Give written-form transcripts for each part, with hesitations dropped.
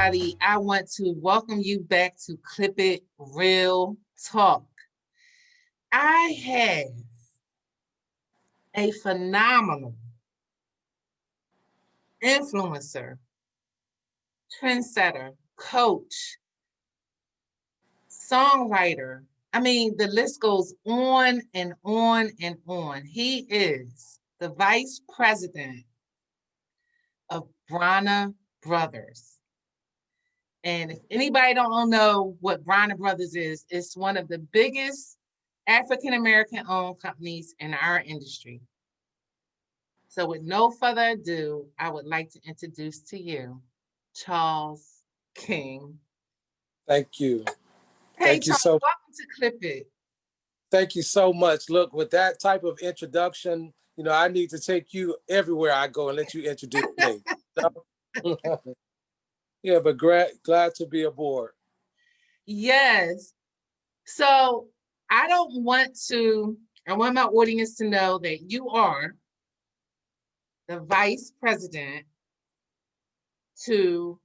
everybody. I want to welcome you back to Clip It Real Talk. I have a phenomenal influencer, trendsetter, coach, songwriter. I mean, the list goes on and on and on. He is the vice president of Bronner Brothers. And if anybody don't know what Bronner Brothers is, it's one of the biggest African-American owned companies in our industry. So with no further ado, I would like to introduce to you Charles King. Thank you. Hey, Thank you Charles, so welcome to Clip It. Thank you so much. Look, with that type of introduction, I need to take you everywhere I go and let you introduce me. Yeah, but glad to be aboard. Yes. So I want my audience to know that you are the vice president to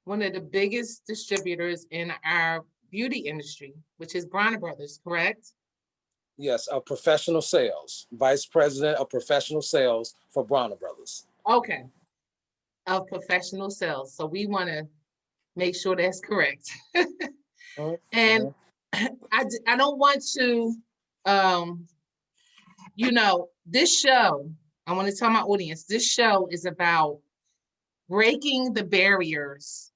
one of the biggest distributors in our beauty industry, which is Bronner Brothers, correct? Yes, of professional sales, vice president of professional sales for Bronner Brothers. Okay, of professional sales. So we want to make sure that's correct. And I don't want to, this show, I want to tell my audience, this show is about breaking the barriers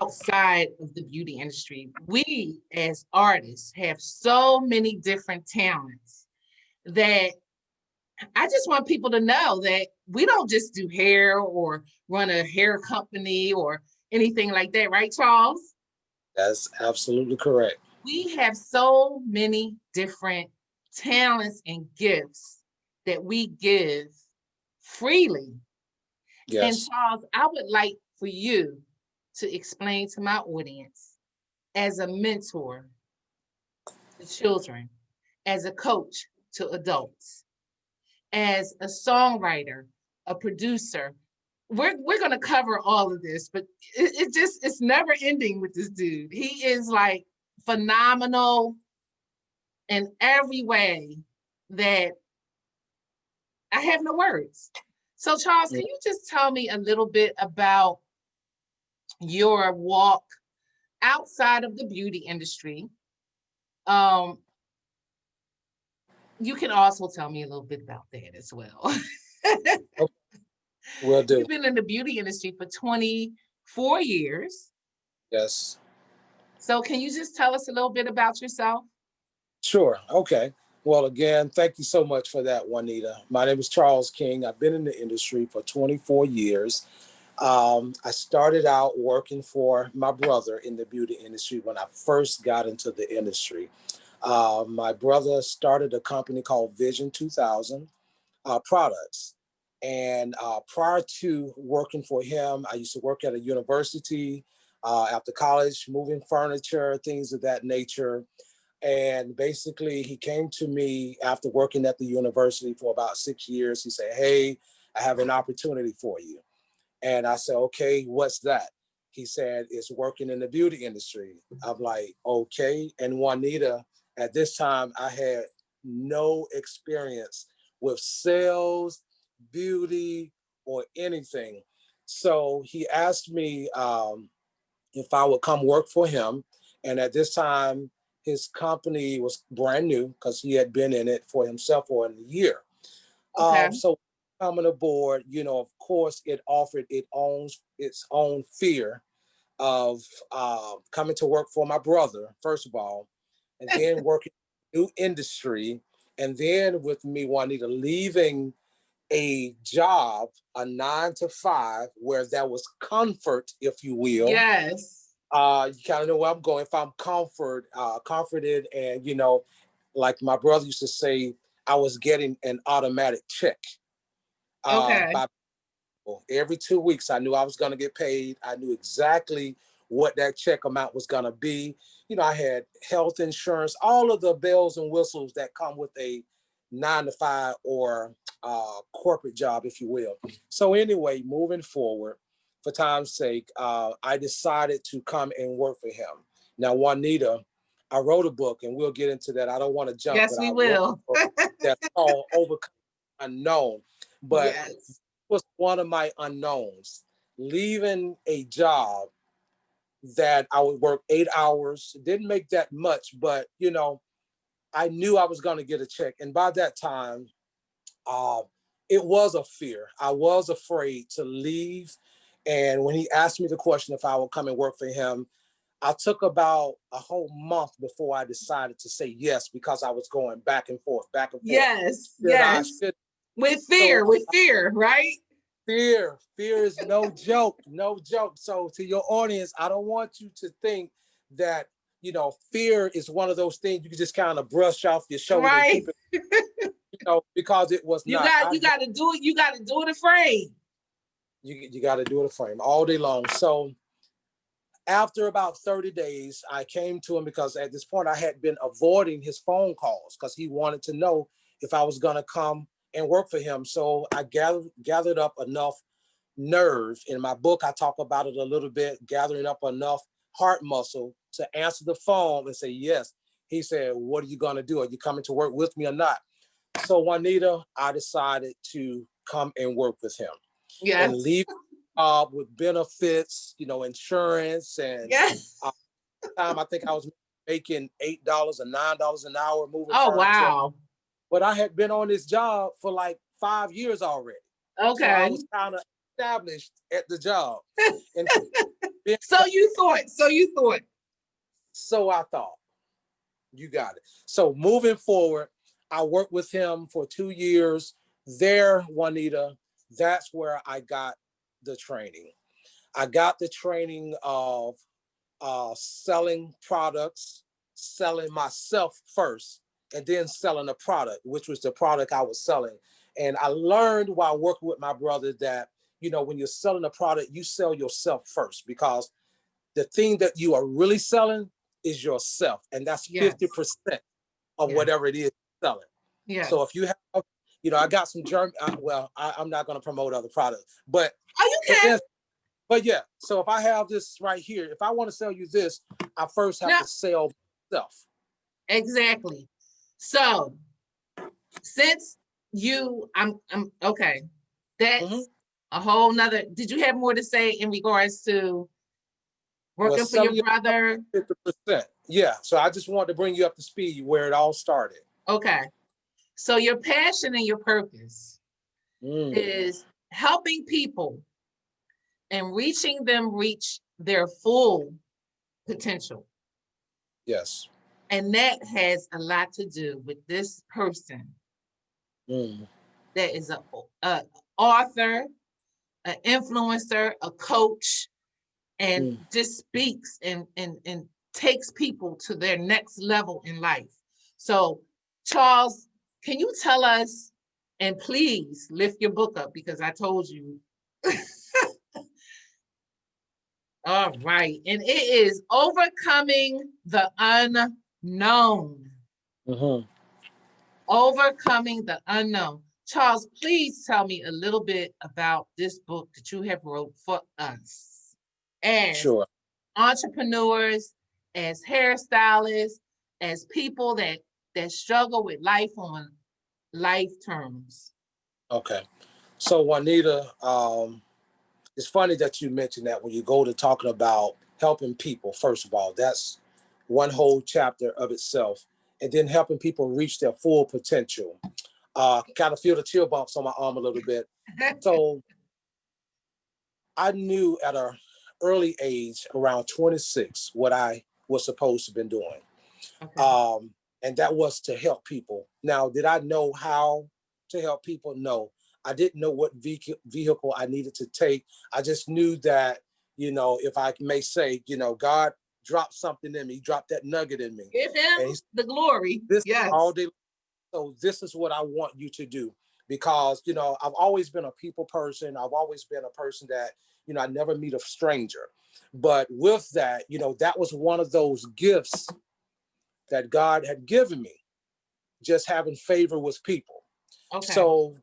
outside of the beauty industry. We as artists have so many different talents that I just want people to know that we don't just do hair or run a hair company or anything like that, right, Charles? That's absolutely correct. We have so many different talents and gifts that we give freely. Yes. And Charles, I would like for you to explain to my audience, as a mentor to children, as a coach to adults, as a songwriter, a producer. We're going to cover all of this, but it's never ending with this dude. He is like phenomenal in every way that I have no words. So Charles, can you just tell me a little bit about your walk outside of the beauty industry? You can also tell me a little bit about that as well. Okay. Will do. You've been in the beauty industry for 24 years. Yes. So can you just tell us a little bit about yourself? Sure. Okay. Well, again, thank you so much for that, Juanita. My name is Charles King. I've been in the industry for 24 years. I started out working for my brother in the beauty industry when I first got into the industry. My brother started a company called Vision 2000 Products. And prior to working for him, I used to work at a university after college, moving furniture, things of that nature. And basically, he came to me after working at the university for about 6 years. He said, "Hey, I have an opportunity for you." And I said, "Okay, what's that?" He said, "It's working in the beauty industry." I'm like, "Okay." And Juanita, at this time, I had no experience with sales, beauty, or anything. So he asked me if I would come work for him. And at this time, his company was brand new because he had been in it for himself for a year. Okay. So coming aboard, of course, it offered its own fear of coming to work for my brother, first of all, and then working in new industry. And then with me, Juanita, leaving a job, a 9 to 5, where there was comfort, if you will. Yes. You kind of know where I'm going. If I'm comforted, and like my brother used to say, I was getting an automatic check. Okay. Every 2 weeks, I knew I was going to get paid. I knew exactly what that check amount was going to be. I had health insurance, all of the bells and whistles that come with a 9 to 5 or corporate job, if you will. So anyway, moving forward, for time's sake, I decided to come and work for him. Now, Juanita, I wrote a book, and we'll get into that. I don't want to jump, Yes, but we I wrote will. a book that's called Overcome Unknown. But Yes. was one of my unknowns. Leaving a job that I would work 8 hours, didn't make that much, but I knew I was going to get a check. And by that time, uh, it was a fear. I was afraid to leave. And when he asked me the question if I would come and work for him, I took about a whole month before I decided to say yes, because I was going back and forth, back and forth. Yes. Should I? Yes. Should so With fear, right? fear is no joke, no joke. So to your audience, I don't want you to think that fear is one of those things you can just kind of brush off your shoulder and Right. keep it, because it was not. You got to do it. You got to do it afraid. You got to do it a frame all day long. So after about 30 days, I came to him because at this point I had been avoiding his phone calls because he wanted to know if I was going to come and work for him. So I gathered up enough nerve. In my book, I talk about it a little bit, gathering up enough heart muscle to answer the phone and say yes. He said, "What are you going to do? Are you coming to work with me or not?" So Juanita, I decided to come and work with him and Yes. leave with benefits, insurance, and Yes. uh, time I think I was making $8 or $9 an hour moving Oh, furniture. wow. But I had been on this job for like 5 years already, so I Okay. was kind of established at the job, and being, So you thought. so I thought, you got it. So moving forward, I worked with him for 2 years. There, Juanita, that's where I got the training. I got the training of selling products, selling myself first, and then selling a product, which was the product I was selling. And I learned while working with my brother that, when you're selling a product, you sell yourself first, because the thing that you are really selling is yourself. And that's Yes. 50% of Yes. whatever it is you're selling. So Yes. if you have, I got some German, I'm not going to promote other products, but Oh, you for can. instance, but yeah, so if I have this right here, if I want to sell you this, I first have No, to sell myself. exactly. So since I'm okay. Mm-hmm. That's a whole nother. Did you have more to say in regards to Well, working for your selling yourself brother? 50%. Yeah. So I just wanted to bring you up to speed where it all started. Okay. So your passion and your purpose Mm, is helping people and reaching them reach their full potential. yes. And that has a lot to do with this person Mm, that is a author, an influencer, a coach, and mm. just speaks and takes people to their next level in life. So, Charles, can you tell us, and please lift your book up because I told you. All right. And it is Overcoming the Unknown. Mm-hmm. Overcoming the Unknown. Charles, please tell me a little bit about this book that you have wrote for us as Sure. entrepreneurs, as hairstylists, as people that struggle with life on life terms. Okay. So Juanita, it's funny that you mentioned that when you go to talking about helping people, first of all, that's one whole chapter of itself. And then helping people reach their full potential. Kind of feel the chill bumps on my arm a little bit. So I knew at an early age, around 26, what I was supposed to have been doing. Okay. And that was to help people. Now, did I know how to help people? No. I didn't know what vehicle I needed to take. I just knew that, if I may say, God dropped something in me, he dropped that nugget in me. Give him And he's the glory. this all Yes. day. So this is what I want you to do, because, I've always been a people person. I've always been a person that, I never meet a stranger. But with that, that was one of those gifts that God had given me, just having favor with people. Okay. So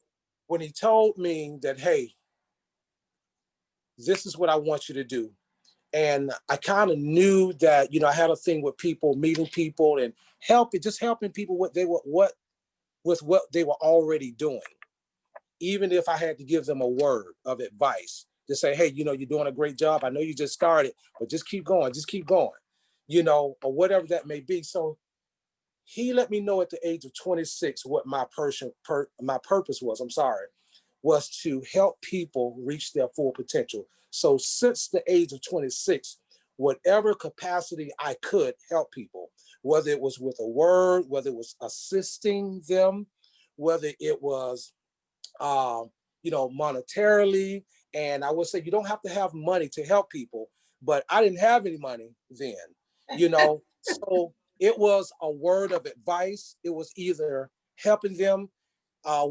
when he told me that, hey, this is what I want you to do. And I kind of knew that, I had a thing with people, meeting people and helping people with what they were already doing. Even if I had to give them a word of advice to say, hey, you're doing a great job. I know you just started, but just keep going, or whatever that may be. So he let me know at the age of 26 what my purpose was. Was to help people reach their full potential. So since the age of 26, whatever capacity I could help people, whether it was with a word, whether it was assisting them, whether it was, monetarily. And I would say you don't have to have money to help people, but I didn't have any money then. So it was a word of advice. It was either helping them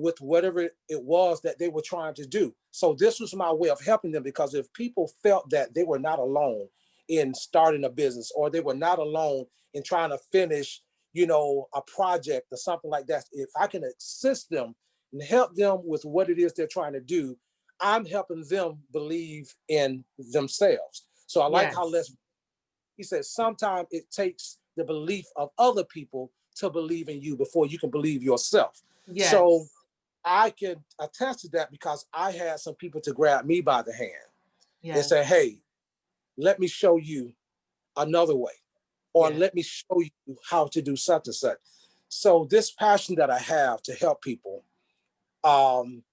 with whatever it was that they were trying to do. So this was my way of helping them, because if people felt that they were not alone in starting a business, or they were not alone in trying to finish, a project or something like that, if I can assist them and help them with what it is they're trying to do, I'm helping them believe in themselves. So I like how Yes. he says sometimes it takes the belief of other people to believe in you before you can believe yourself. So Yes. I can attest to that, because I had some people to grab me by the hand and Yes. say, hey, let me show you another way, or Yes. let me show you how to do such and such. So this passion that I have to help people, um,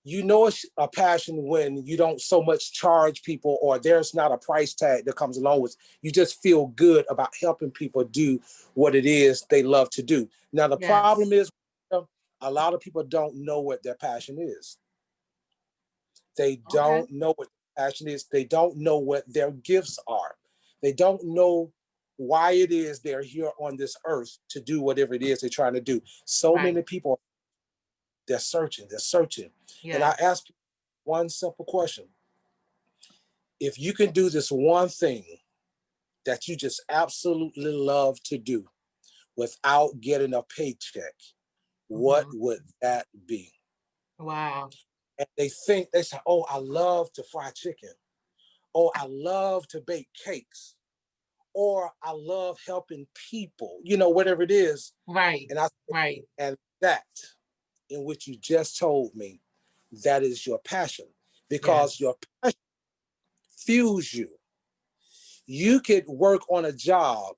it's a passion when you don't so much charge people, or there's not a price tag that comes along with. You just feel good about helping people do what it is they love to do. Now the problem Yes. is, a lot of people don't know what their passion is. They Okay. don't know what passion is. They don't know what their gifts are. They don't know why it is they're here on this earth to do whatever it is they're trying to do. So Right. many people, they're searching. And I Yes. ask one simple question. If you can do this one thing that you just absolutely love to do without getting a paycheck, what Hmm. would that be? Wow. And they say, oh, I love to fry chicken. Oh, I love to bake cakes. Or I love helping people, whatever it is. Right. And Right. and that in which you just told me, that is your passion, because Yes. your passion fuels you. You could work on a job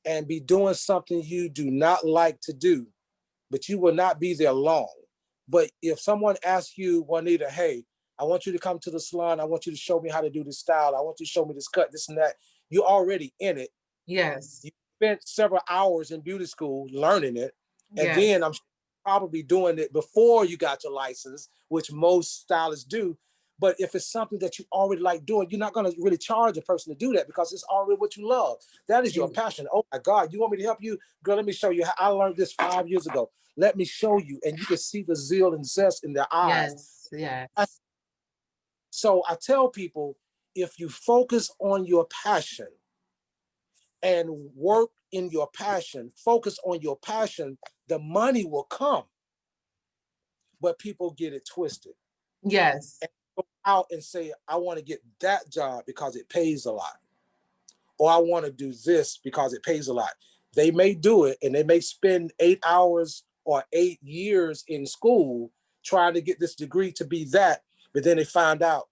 and be doing something you do not like to do, but you will not be there long. But if someone asks you, Juanita, hey, I want you to come to the salon. I want you to show me how to do this style. I want you to show me this cut, this and that. You're already in it. Yes. You spent several hours in beauty school learning it. And then Yes. I'm probably doing it before you got your license, which most stylists do. But if it's something that you already like doing, you're not going to really charge a person to do that, because it's already what you love. That is your And passion. Oh my God, you want me to help you? Girl, let me show you. I learned this 5 years ago. Let me show you. And you can see the zeal and zest in their eyes. yes. Yes. So I tell people, if you focus on your passion and work in your passion, focus on your passion, the money will come. But people get it twisted Yes. and go out and say, I want to get that job because it pays a lot, or I want to do this because it pays a lot. They may do it, and they may spend 8 hours or 8 years in school trying to get this degree to be that, but then they find out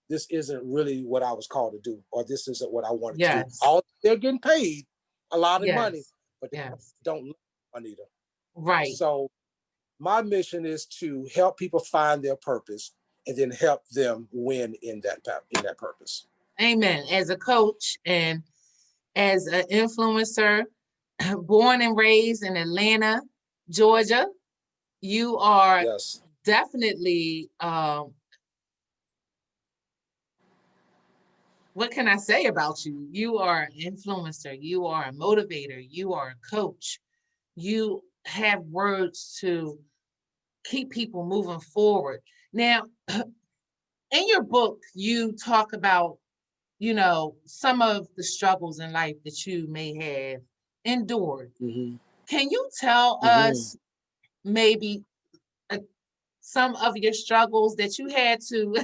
this isn't really what I was called to do, or this isn't what I wanted to do. Yes. All they're getting paid a lot of money, Yes. but they Yes. don't love Anita. Right. So my mission is to help people find their purpose and then help them win in that purpose. Amen. As a coach and as an influencer, born and raised in Atlanta, Georgia, you are Yes. definitely, what can I say about you? You are an influencer, you are a motivator, you are a coach. You have words to keep people moving forward. Now, in your book, you talk about, some of the struggles in life that you may have endured. Mm-hmm. Can you tell Mm-hmm. us maybe some of your struggles that you had to,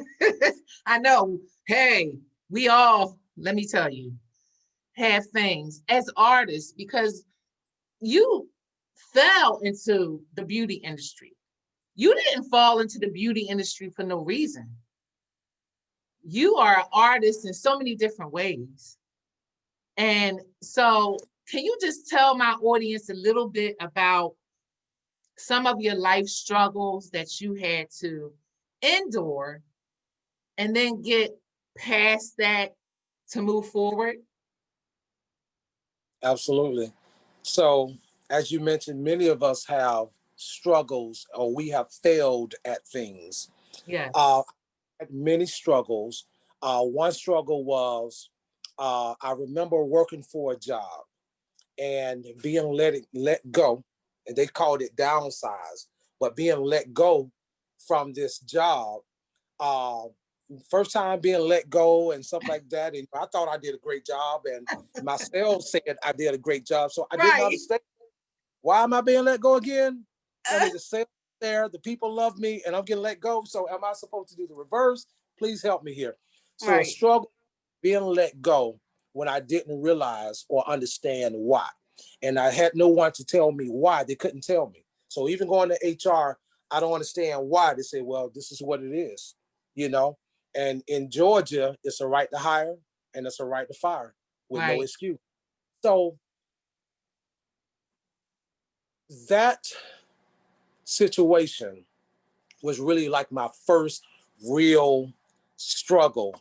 I know, hey, we all, let me tell you, have things as artists because you fell into the beauty industry. You didn't fall into the beauty industry for no reason. You are an artist in so many different ways. And so, can you just tell my audience a little bit about some of your life struggles that you had to endure and then get past that to move forward? Absolutely. So, as you mentioned, many of us have struggles or we have failed at things. Yes. I had many struggles. One struggle was I remember working for a job and being let go, and they called it downsize, but being let go from this job. Uh, First time being let go and stuff like that, and I thought I did a great job, and my sales said I did a great job, so I didn't Right. understand why am I being let go again. I mean, the sales there, the people love me, and I'm getting let go. So am I supposed to do the reverse? Please help me here. So a Right. struggle being let go when I didn't realize or understand why. And I had no one to tell me why. They couldn't tell me. So even going to HR, I don't understand why. They say, well, this is what it is, you know? And in Georgia, it's a right to hire and it's a right to fire with no Right. excuse. So that situation was really like my first real struggle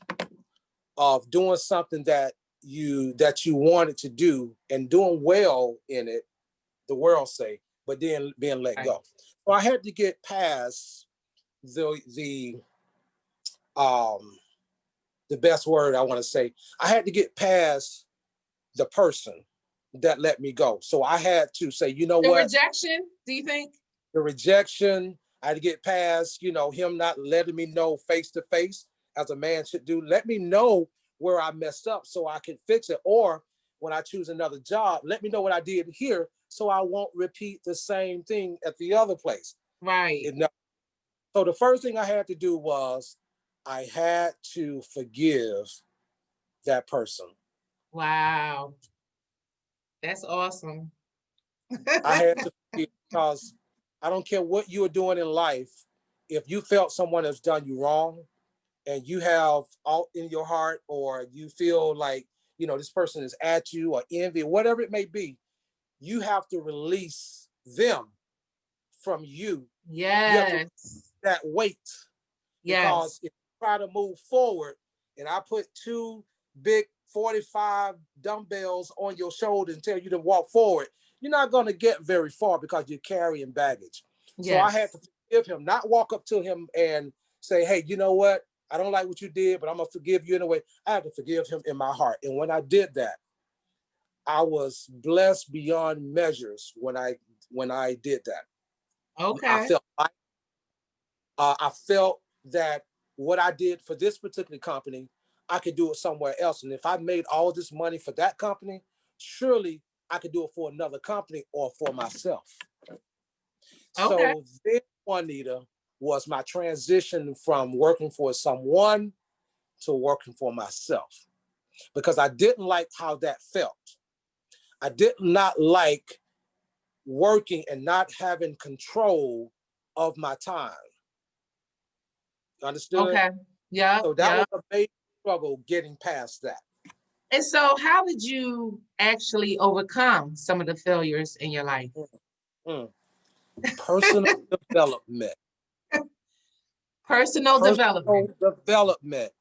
of doing something that you wanted to do and doing well in it, the world say, but then being let Right. go. So I had to get past the um the best word I want to say. I had to get past the person that let me go. So I had to say, you know The what? rejection, do you think? The rejection, I had to get past, him not letting me know face to face as a man should do. Let me know where I messed up so I can fix it. Or when I choose another job, let me know what I did here so I won't repeat the same thing at the other place. Right. So the first thing I had to do was I had to forgive that person. Wow. That's awesome. I had to forgive because I don't care what you are doing in life. If you felt someone has done you wrong, and you have all in your heart, or you feel like this person is at you, or envy, whatever it may be, you have to release them from you. You have to Yes. that weight, because Yes. if you try to move forward and I put two big 45 dumbbells on your shoulder and tell you to walk forward, you're not going to get very far because you're carrying baggage. So I had Yes. to forgive him, not walk up to him and say, hey, you know what? I don't like what you did, but I'm going to forgive you anyway. I had to forgive him in my heart. And when I did that, I was blessed beyond measures when I did that. I Okay. felt I felt that what I did for this particular company, I could do it somewhere else. And if I made all this money for that company, surely I could do it for another company or for myself. Okay. So then, Juanita, was my transition from working for someone to working for myself, because I didn't like how that felt. I did not like working and not having control of my time. Understood? Okay. Yep. So that was Yep. a major struggle getting past that. And so, how did you actually overcome some of the failures in your life? Mm. Personal development. Personal Personal development. development.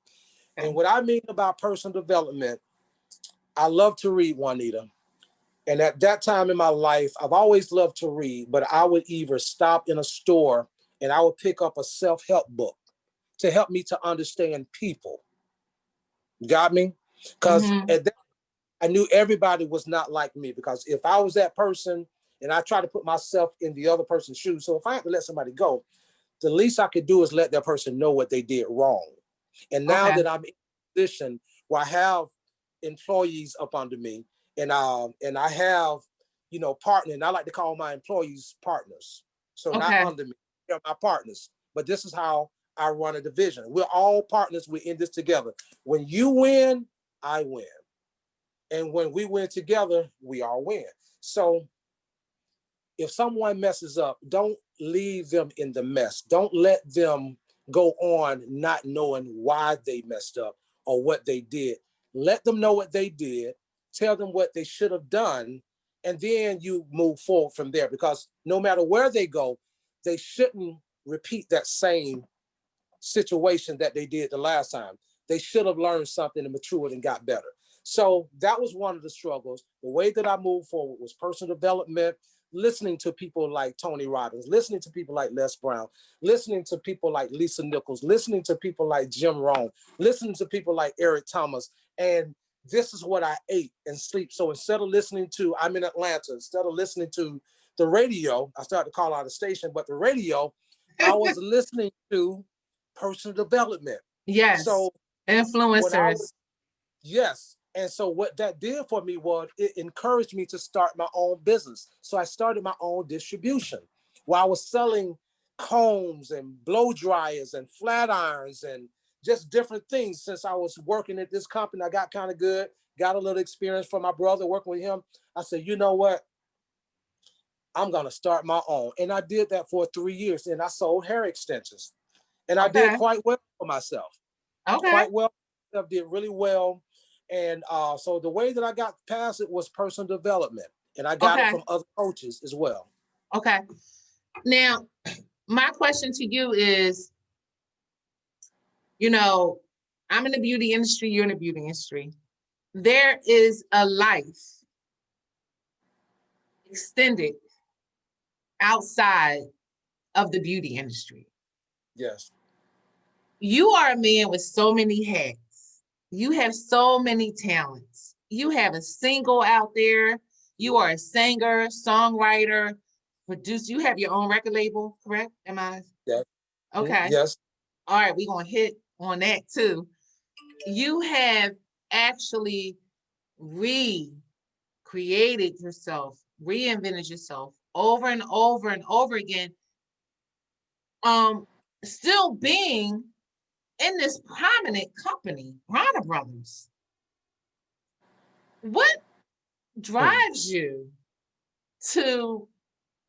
And Okay. what I mean about personal development, I love to read, Juanita. And at that time in my life, I've always loved to read, but I would either stop in a store and I would pick up a self-help book to help me to understand people. Got me? Because Mm-hmm. at that, I knew everybody was not like me, because if I was that person and I try to put myself in the other person's shoes, so if I have to let somebody go, the least I could do is let that person know what they did wrong. And now Okay. that I'm in a position where I have employees up under me, and I have partner, and I like to call my employees partners. So not Okay. under me, they're my partners. but this is how I run a division. We're all partners. We're in this together. When you win, I win. And when we win together, we all win. So if someone messes up, don't leave them in the mess. Don't let them go on not knowing why they messed up or what they did. Let them know what they did, tell them what they should have done, and then you move forward from there. Because no matter where they go, they shouldn't repeat that same situation that they did the last time. They should have learned something and matured and got better. So that was one of the struggles. The way that I moved forward was personal development, listening to people like Tony Robbins, listening to people like Les Brown, listening to people like Lisa Nichols, listening to people like Jim Rohn, listening to people like Eric Thomas. And this is what I ate and sleep. So instead of listening to, I'm in Atlanta, instead of listening to the radio, I started to call out a station, but the radio, I was listening to personal development. Yes. So when I was, Influencers. yes. And so what that did for me was it encouraged me to start my own business. So I started my own distribution while I was selling combs and blow dryers and flat irons and just different things. Since I was working at this company, I got kind of good, got a little experience from my brother working with him. I said, you know what? I'm going to start my own. And I did that for 3 years and I sold hair extensions. And I did Okay. quite well for myself. Okay. Quite well. I did really well. And so the way that I got past it was personal development. And I got it Okay. from other coaches as well. Okay. Now, my question to you is, you know, I'm in the beauty industry, you're in the beauty industry. There is a life extended outside of the beauty industry. Yes. You are a man with so many hats. You have so many talents. You have a single out there. You are a singer, songwriter, producer. You have your own record label, correct? Am I? Yes. Okay. Yes. All right, we're going to hit on that too. You have actually recreated yourself, reinvented yourself over and over and over again. Um, Still being in this prominent company, Bronner Brothers. What drives you to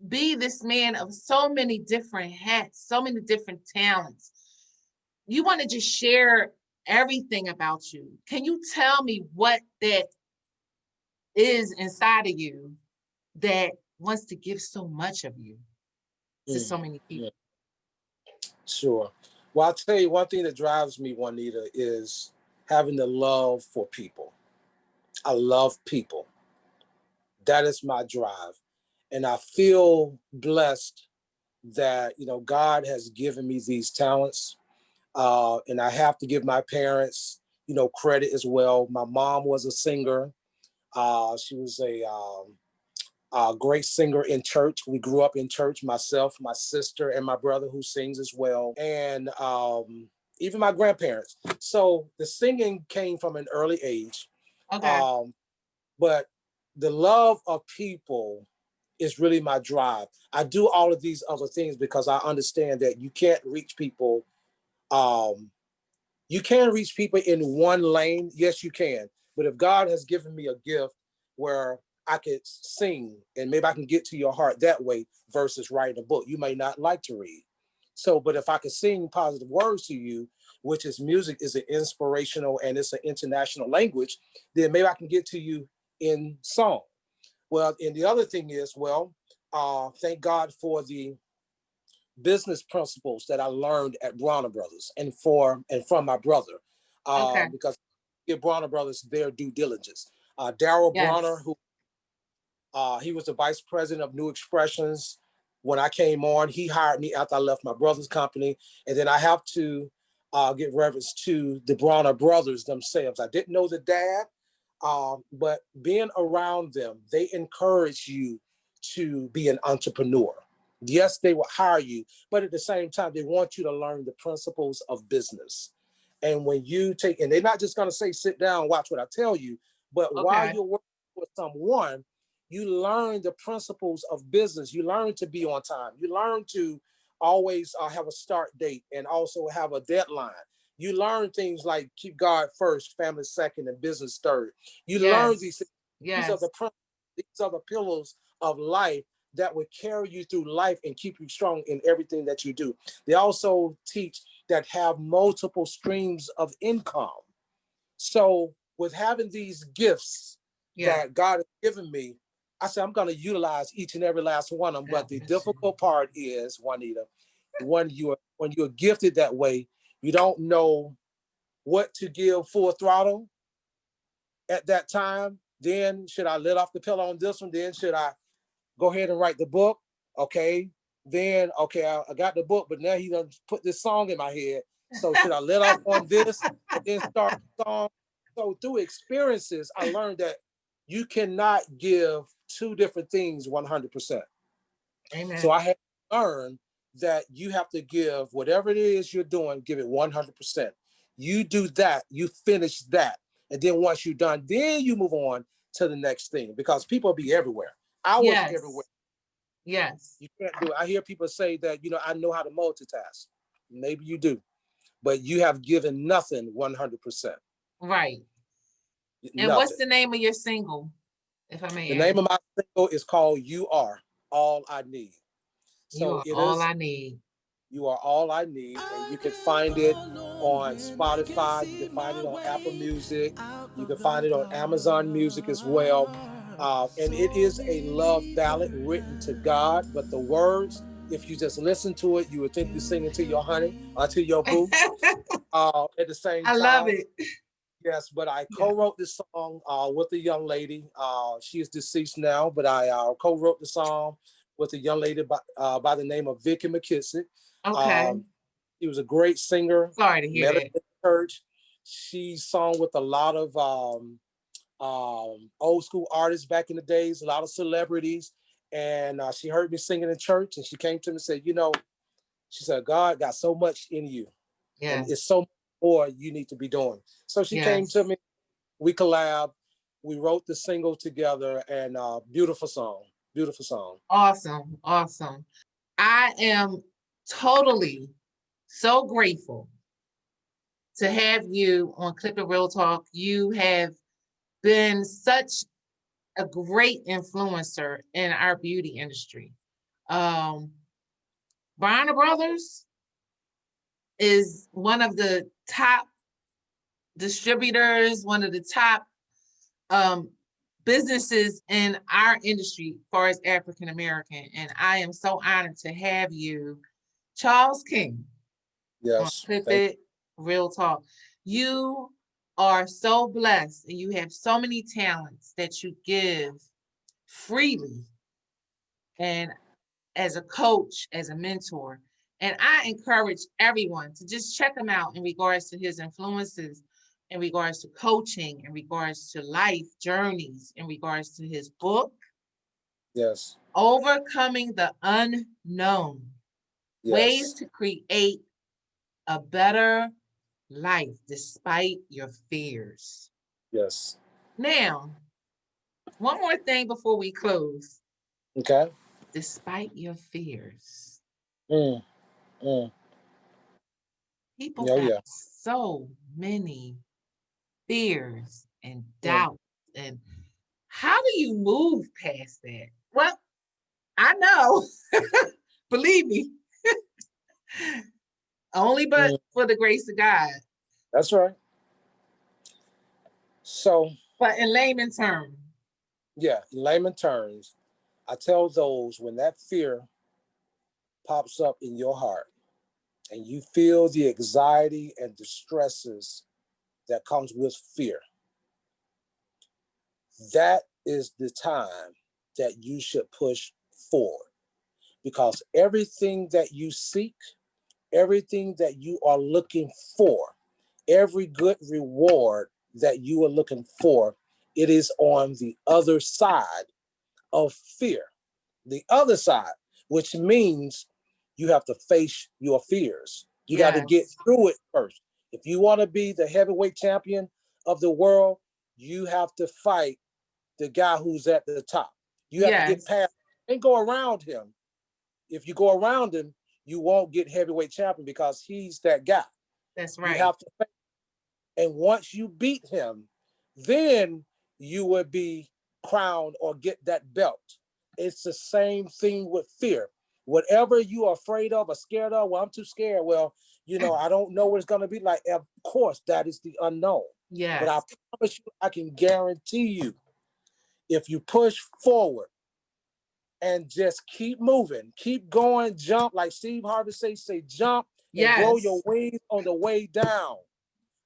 be this man of so many different hats, so many different talents? You want to just share everything about you. Can you tell me what that is inside of you that wants to give so much of you to so many Yeah, people? sure. Well, I'll tell you one thing that drives me, Juanita, is having the love for people. I love people. That is my drive. And I feel blessed that, God has given me these talents. And I have to give my parents, credit as well. My mom was a singer. She was a great singer in church. We grew up in church, myself, my sister, and my brother who sings as well. And even my grandparents. So the singing came from an early age. Okay. Um, but the love of people is really my drive. I do all of these other things because I understand that you can't reach people. You can reach people in one lane. Yes, you can. But if God has given me a gift where I could sing and maybe I can get to your heart that way versus writing a book, you may not like to read. So, but if I could sing positive words to you, which is music is an inspirational and it's an international language, then maybe I can get to you in song. Well, and the other thing is, thank God for the business principles that I learned at Bronner Brothers and from my brother, Okay. because give Bronner Brothers their due diligence. Darrow Bronner, Yes. who he was the vice president of New Expressions when I came on. He hired me after I left my brother's company, and then I have to give reverence to the Bronner Brothers themselves. I didn't know the dad, but being around them, they encourage you to be an entrepreneur. Yes, they will hire you, but at the same time, they want you to learn the principles of business. And when you take, and they're not just going to say, sit down, watch what I tell you, but while Okay. you're working with someone, you learn the principles of business. You learn to be on time. You learn to always have a start date and also have a deadline. You learn things like keep God first, family second, and business third. You learn these things. Yes. These are Yes. the these are the pillars of life that will carry you through life and keep you strong in everything that you do. They also teach that have multiple streams of income. So with having these gifts Yeah. that God has given me, I said I'm going to utilize each and every last one of them. God But the bless you. difficult part is, Juanita, when you're gifted that way, you don't know what to give full throttle at that time. Then should I let off the pillow on this one? Then should I go ahead and write the book? Okay. Then okay, I got the book, but now he done put this song in my head. So should I let off on this and then start the song? So through experiences, I learned that you cannot give two different things 100%. So Amen. I had to learn that you have to give whatever it is you're doing, give it 100%. You do that, you finish that. And then once you're done, then you move on to the next thing because people be everywhere. I was everywhere. Yes. Yes. You can't do it. I hear people say that, I know how to multitask. Maybe you do, but you have given nothing 100%. Right. And what's Nothing. the name of your single, if I may The name ask? of my single is called You Are All I Need. You So are it all is I need. You Are All I Need. And you can find it on Spotify. You can find it on Apple Music. You can find it on Amazon Music as well. And it is a love ballad written to God, but the words, if you just listen to it, you would think you're singing to your honey or to your boo at the same I love time. it. Yes, but I Yeah. co-wrote this song with a young lady. She is deceased now, but I co-wrote the song with a young lady by the name of Vicky McKissick. Okay. Um, she was a great singer. Sorry to hear Met her that. in church. She sung with a lot of old school artists back in the days, a lot of celebrities. And she heard me singing in church, and she came to me and said, she said, God got so much in you, and Yes. it's so much more you need to be doing. So she came to Yes. me, we collabed, we wrote the single together, and beautiful song, beautiful song. Awesome. Awesome. I am totally so grateful to have you on Clip and Real Talk. You have been such a great influencer in our beauty industry. Um, Bronner Brothers is one of the top distributors, one of the top um, businesses in our industry as far as African American. And I am so honored to have you, Charles King, on Yes, Clip thank It Real Talk. You are so blessed and you have so many talents that you give freely and as a coach, as a mentor. And I encourage everyone to just check him out in regards to his influences, in regards to coaching, in regards to life journeys, in regards to his book, you. Yes, Overcoming the Unknown, Ways yes, to Create a Better Life Despite Your Fears. yes. Now, one more thing before we close. Okay. Despite your fears, Mm, mm. people Oh got yeah. so many fears and Mm, doubts. And how do you move past that? Well, I know, believe me, only but mm. for the grace of God. That's right. So But in layman terms, yeah, in layman terms, I tell those when that fear pops up in your heart and you feel the anxiety and the stresses that comes with fear, that is the time that you should push forward because everything that you seek, everything that you are looking for, every good reward that you are looking for, it is on the other side of fear. The other side, which means you have to face your fears. You got to get yes, through it first. If you want to be the heavyweight champion of the world, you have to fight the guy who's at the top. You have to get yes, past and go around him. If you go around him, you won't get heavyweight champion because he's that guy. That's You right. have to, and once you beat him, then you will be crowned or get that belt. It's the same thing with fear. Whatever you are afraid of or scared of, well, I'm too scared. Well, I don't know what it's going to be like. Of course, that is the unknown. But I Yes. promise you, I can guarantee you, if you push forward and just keep moving, keep going, jump, like Steve Harvey say jump and grow your Yes. wings on the way down.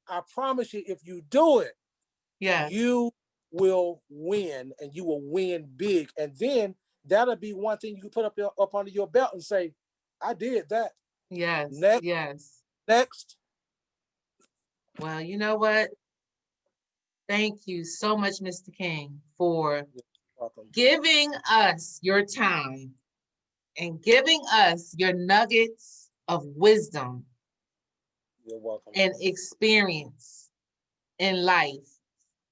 I promise you, if you do it, Yes. you will win, and you will win big. And then that'll be one thing you can put up under your belt and say, I did that. Yes. Next, Yes. next. Well, you know what? Thank you so much, Mr. King, for You're welcome. giving us your time and giving us your nuggets of wisdom You're welcome. and experience in life.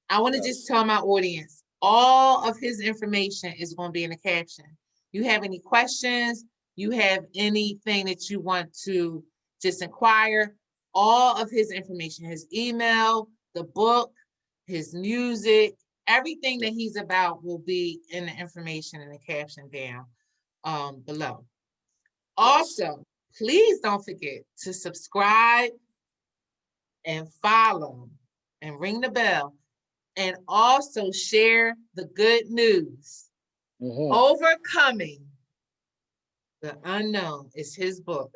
I want to just tell my audience, all of his information is going to be in the caption. You have any questions, you have anything that you want to just inquire, all of his information, his email, the book, his music, everything that he's about will be in the information in the caption down below. Also, please don't forget to subscribe and follow and ring the bell, and also share the good news. Overcoming the Unknown is his book.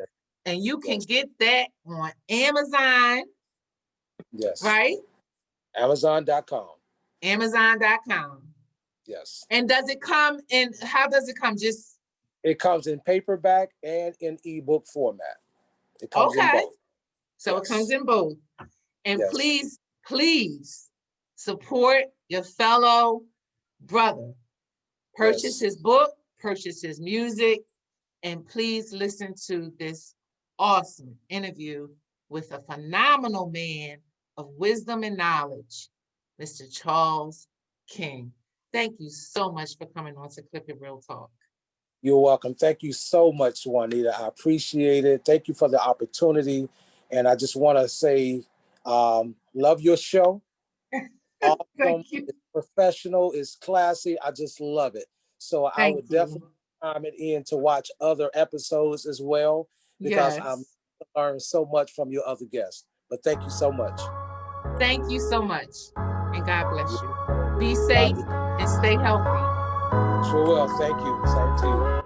And you can get that on Amazon. Yes. Right? Amazon.com. Amazon.com. Yes. And does it come in, how does it come? Just it comes in paperback and in ebook format. It comes in both. So it comes in both. And please support your fellow brother. Purchase his book, purchase his music, and please listen to this awesome interview with a phenomenal man of wisdom and knowledge, Mr. Charles King. Thank you so much for coming on to Clip It Real Talk. You're welcome. Thank you so much, Juanita. I appreciate it. Thank you for the opportunity. And I just want to say, love your show. Awesome. Thank you. It's professional. It's classy. I just love it. So I would definitely time it in to watch other episodes as well, because I'm learning so much from your other guests. But thank you so much. Thank you so much. And God bless you. Be safe and stay healthy. Sure will. Thank you. Same to you.